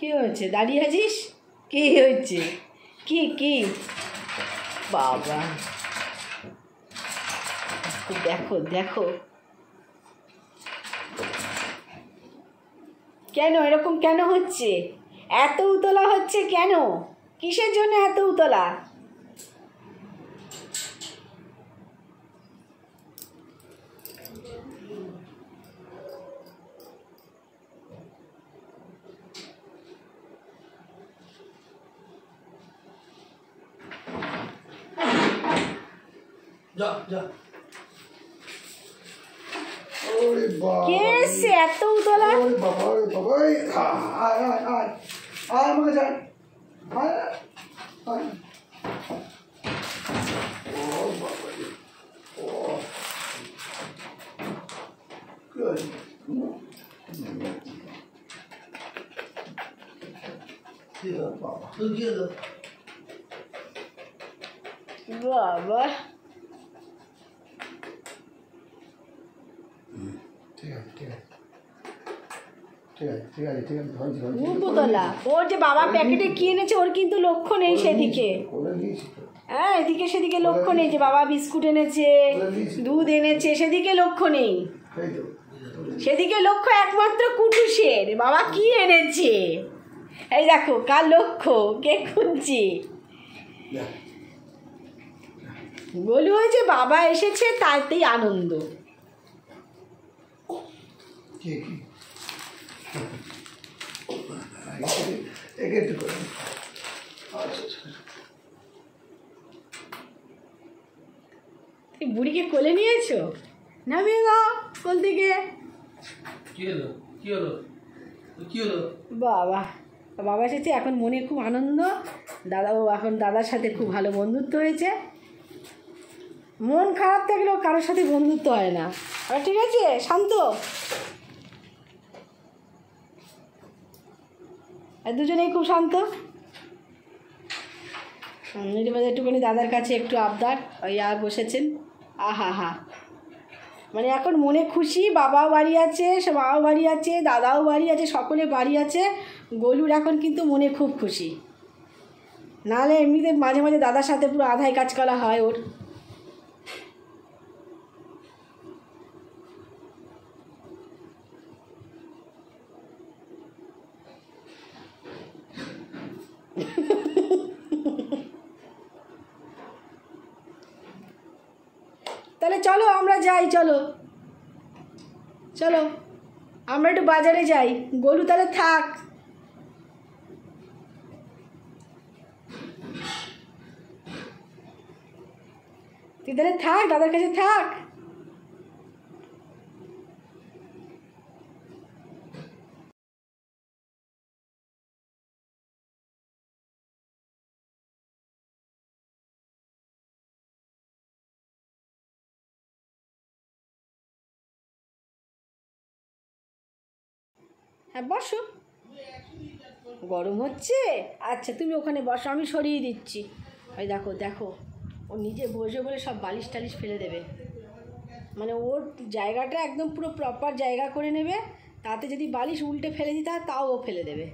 কি হয়েছে? দাঁড়িয়ে আছিস? কি হয়েছে? কি কি বাবা, দেখো দেখো, কেন এরকম কেন হচ্ছে? এত উতলা হচ্ছে কেন? কিসের জন্য এত উতলা? যা যা। কে এসছে এত উতলা? বাবা বাবা, আয় আয় আয় আয় মা যান, আয় আয়। ও বাবা, ও good. বাবা তুই গেল বাবা, ওর যে বাবা প্যাকেটে কি এনেছে ওর কিন্তু লক্ষ্য নেই সেদিকে। হ্যাঁ, এদিকে সেদিকে লক্ষ্য নেই যে বাবা বিস্কুট এনেছে, দুধ এনেছে, সেদিকে লক্ষ্য নেই। সেদিকে লক্ষ্য একমাত্র কুটুসের বাবা কি এনেছে। এই দেখো কার লক্ষ্য, কে খুঁজছে। বলু হয়েছে বাবা এসেছে তাতেই আনন্দ। তুই বুড়িকে কোলে নিয়েছো? নামিয়ে দাও কোল থেকে। কি হলো কি হলো কি হলো? বাবা, বাবা এসেছে এখন মনে খুব আনন্দ। দাদাও এখন দাদার সাথে খুব ভালো বন্ধুত্ব হয়েছে। মন খারাপ থাকলেও কারোর সাথে বন্ধুত্ব হয় না। আর ঠিক আছে, শান্ত। আর দুজনেই খুব শান্ত। একটুখানি দাদার কাছে একটু আবদার, ওই আর বসেছেন। আহা হা, মানে এখন মনে খুশি। বাবাও বাড়ি আছে, মাও বাড়ি আছে, দাদাও বাড়ি আছে, সকলে বাড়ি আছে। গোলুর এখন কিন্তু মনে খুব খুশি। নাহলে এমনিতে মাঝে মাঝে দাদার সাথে পুরো আধাই কাজ করা হয় ওর। তাহলে চলো আমরা যাই, চলো চলো আমরা একটু বাজারে যাই। গোলু তাহলে থাক। তুই তাহলে থাক, দাদার কাছে থাক। হ্যাঁ বসো, গরম হচ্ছে। আচ্ছা তুমি ওখানে বসো, আমি সরিয়ে দিচ্ছি। ওই দেখো দেখো, ও নিজে বসে বলে সব বালিশ টালিশ ফেলে দেবে। মানে ওর জায়গাটা একদম পুরো প্রপার জায়গা করে নেবে। তাতে যদি বালিশ উল্টে ফেলে দিতে হয় তাও ও ফেলে দেবে।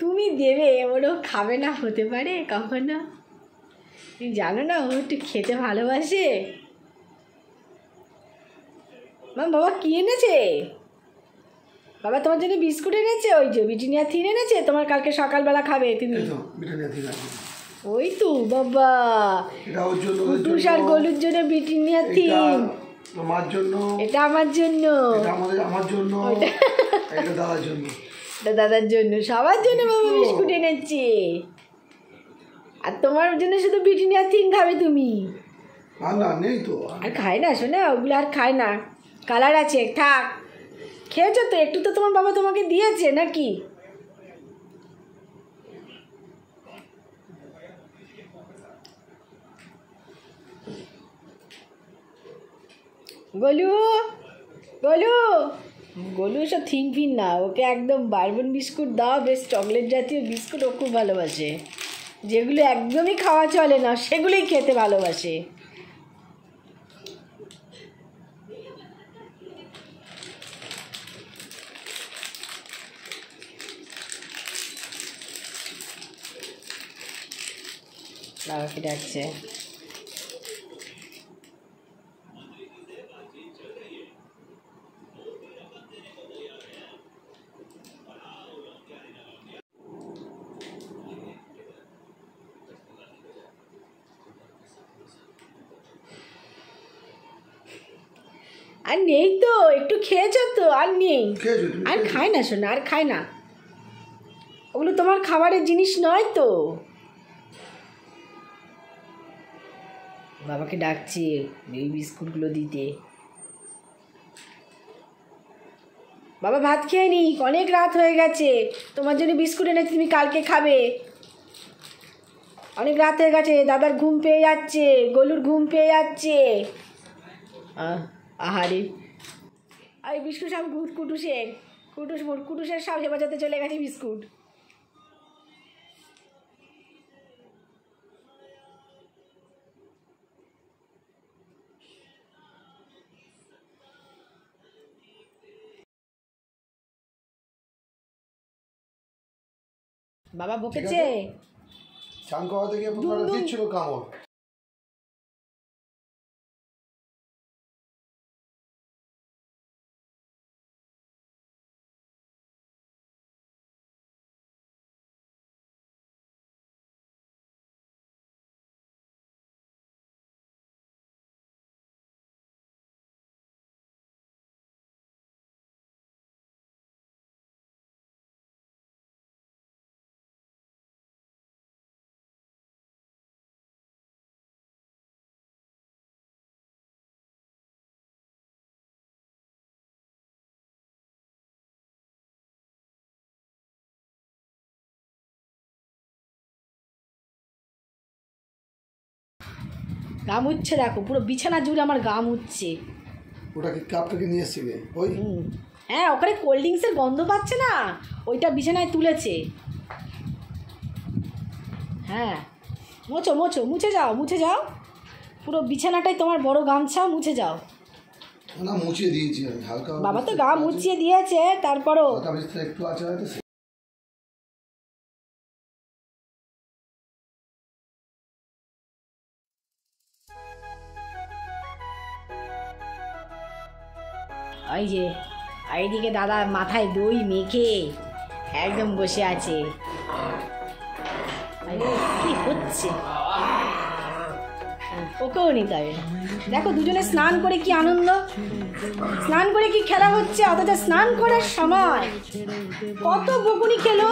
তুমি দেবে, ওরও খাবে না হতে পারে কখনো। তুমি জানো না ও একটু খেতে ভালোবাসে। বাবা কি এনেছে? বাবা তোমার জন্য বিস্কুট এনেছে, ওই যে ব্রিটানিয়া থিন এনেছে, তোমার কালকে সকালবেলা খাবে তুমি। ওই তো বাবা, কুটুস আর গোলুর জন্য ব্রিটানিয়া থিন। আমার জন্য, এটা আমার জন্য, আমার জন্য, এটা দাদার জন্য, এটা দাদার জন্য, সবার জন্য বাবা বিস্কুট এনেছে। আর তোমার জন্য শুধু ব্রিটানিয়া থিন খাবে তুমি। না নেই তো, আর খায় না শোনা, ওগুলো আর খায় না। কালার আছে, থাক। খেয়েছো তো একটু, তো তোমার বাবা তোমাকে দিয়েছে নাকি? গোলু গোলু গোলু সব থিন ফিন না, ওকে একদম বারবন বিস্কুট দাও, বেশ চকলেট জাতীয় বিস্কুট ও খুব ভালোবাসে। যেগুলো একদমই খাওয়া চলে না সেগুলোই খেতে ভালোবাসে। বাবাকে ডাকছে। আর নেই তো, একটু খেয়েছ তো, আর নেই, আর খায় না শোনা, আর খায় না, ওগুলো তোমার খাবারের জিনিস নয় তো। বাবাকে ডাকছি এই বিস্কুটগুলো দিতে। বাবা ভাত খেয়ে নি, অনেক রাত হয়ে গেছে, তোমার জন্য বিস্কুট এনেছি, তুমি কালকে খাবে। অনেক রাত হয়ে গেছে, দাদার ঘুম পেয়ে যাচ্ছে, গোলুর ঘুম পেয়ে যাচ্ছে। আহারে, আর বিস্কুট সব কুটুসের সব হেফাজতে চলে গেছে বিস্কুট। বাবা বকেছে, চান করাতে গিয়ে দিচ্ছিল কামড়। গা মুচ্ছে, দেখো পুরো বিছানা জুড়ে আমার গা মুচ্ছে। ওটাকে কাপ থেকে নিয়ে এসেছিলে ওই? হ্যাঁ, ওখানে কোল্ড ড্রিঙ্কসের গন্ধ পাচ্ছে না, ওইটা বিছানায় তুলেছে। হ্যাঁ, মোছো মোছো, মুছে যাও, মুছে যাও, পুরো বিছানাটাই তোমার বড় গামছা, মুছে যাও। না মুছিয়ে দিয়েছি আমি হালকা। বাবা তো গা মুছিয়ে দিয়েছে, তারপরও একটু আছে হয়তো। ওই যে এইদিকে দাদা মাথায় দই মেখে একদম বসে আছে। কি হচ্ছে, ওকেও নিতে হবে। দেখো দুজনে স্নান করে কি আনন্দ, স্নান করে কি খেলা হচ্ছে, অথচ স্নান করার সময় কত বকুনি খেলো।